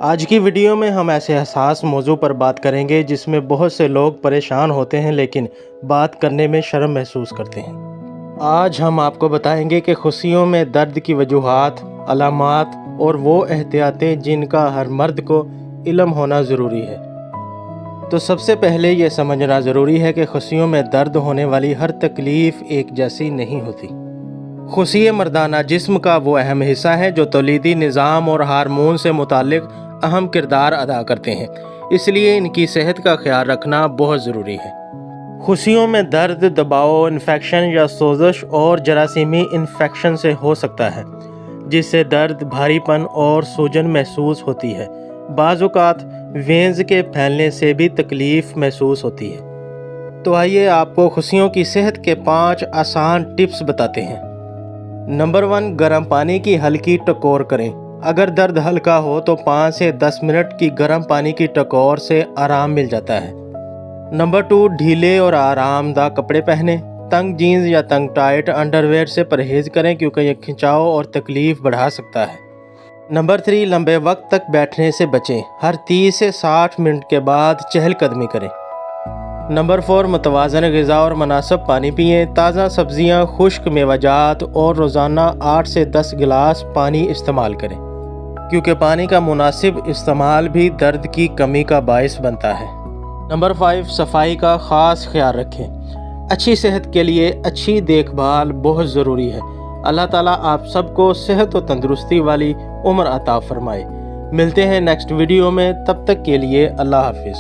آج کی ویڈیو میں ہم ایسے حساس موضوع پر بات کریں گے جس میں بہت سے لوگ پریشان ہوتے ہیں لیکن بات کرنے میں شرم محسوس کرتے ہیں۔ آج ہم آپ کو بتائیں گے کہ خصیوں میں درد کی وجوہات، علامات اور وہ احتیاطیں جن کا ہر مرد کو علم ہونا ضروری ہے۔ تو سب سے پہلے یہ سمجھنا ضروری ہے کہ خصیوں میں درد ہونے والی ہر تکلیف ایک جیسی نہیں ہوتی۔ خصیے مردانہ جسم کا وہ اہم حصہ ہے جو تولیدی نظام اور ہارمون سے متعلق اہم کردار ادا کرتے ہیں، اس لیے ان کی صحت کا خیال رکھنا بہت ضروری ہے۔ خصیوں میں درد دباؤ، انفیکشن یا سوزش اور جراثیمی انفیکشن سے ہو سکتا ہے، جس سے درد، بھاری پن اور سوجن محسوس ہوتی ہے۔ بعض اوقات وینز کے پھیلنے سے بھی تکلیف محسوس ہوتی ہے۔ تو آئیے آپ کو خصیوں کی صحت کے 5 آسان ٹپس بتاتے ہیں۔ نمبر 1، گرم پانی کی ہلکی ٹکور کریں۔ اگر درد ہلکا ہو تو 5 سے 10 منٹ کی گرم پانی کی ٹکور سے آرام مل جاتا ہے۔ نمبر 2، ڈھیلے اور آرام دہ کپڑے پہنیں۔ تنگ جینز یا تنگ ٹائٹ انڈر ویئر سے پرہیز کریں کیونکہ یہ کھنچاؤ اور تکلیف بڑھا سکتا ہے۔ نمبر 3، لمبے وقت تک بیٹھنے سے بچیں۔ ہر 30 سے 60 منٹ کے بعد چہل قدمی کریں۔ نمبر 4، متوازن غذا اور مناسب پانی پئیں۔ تازہ سبزیاں، خشک میوہ جات اور روزانہ 8 سے 10 گلاس پانی استعمال کریں، کیونکہ پانی کا مناسب استعمال بھی درد کی کمی کا باعث بنتا ہے۔ نمبر 5، صفائی کا خاص خیال رکھیں۔ اچھی صحت کے لیے اچھی دیکھ بھال بہت ضروری ہے۔ اللہ تعالیٰ آپ سب کو صحت و تندرستی والی عمر عطا فرمائے۔ ملتے ہیں نیکسٹ ویڈیو میں، تب تک کے لیے اللہ حافظ۔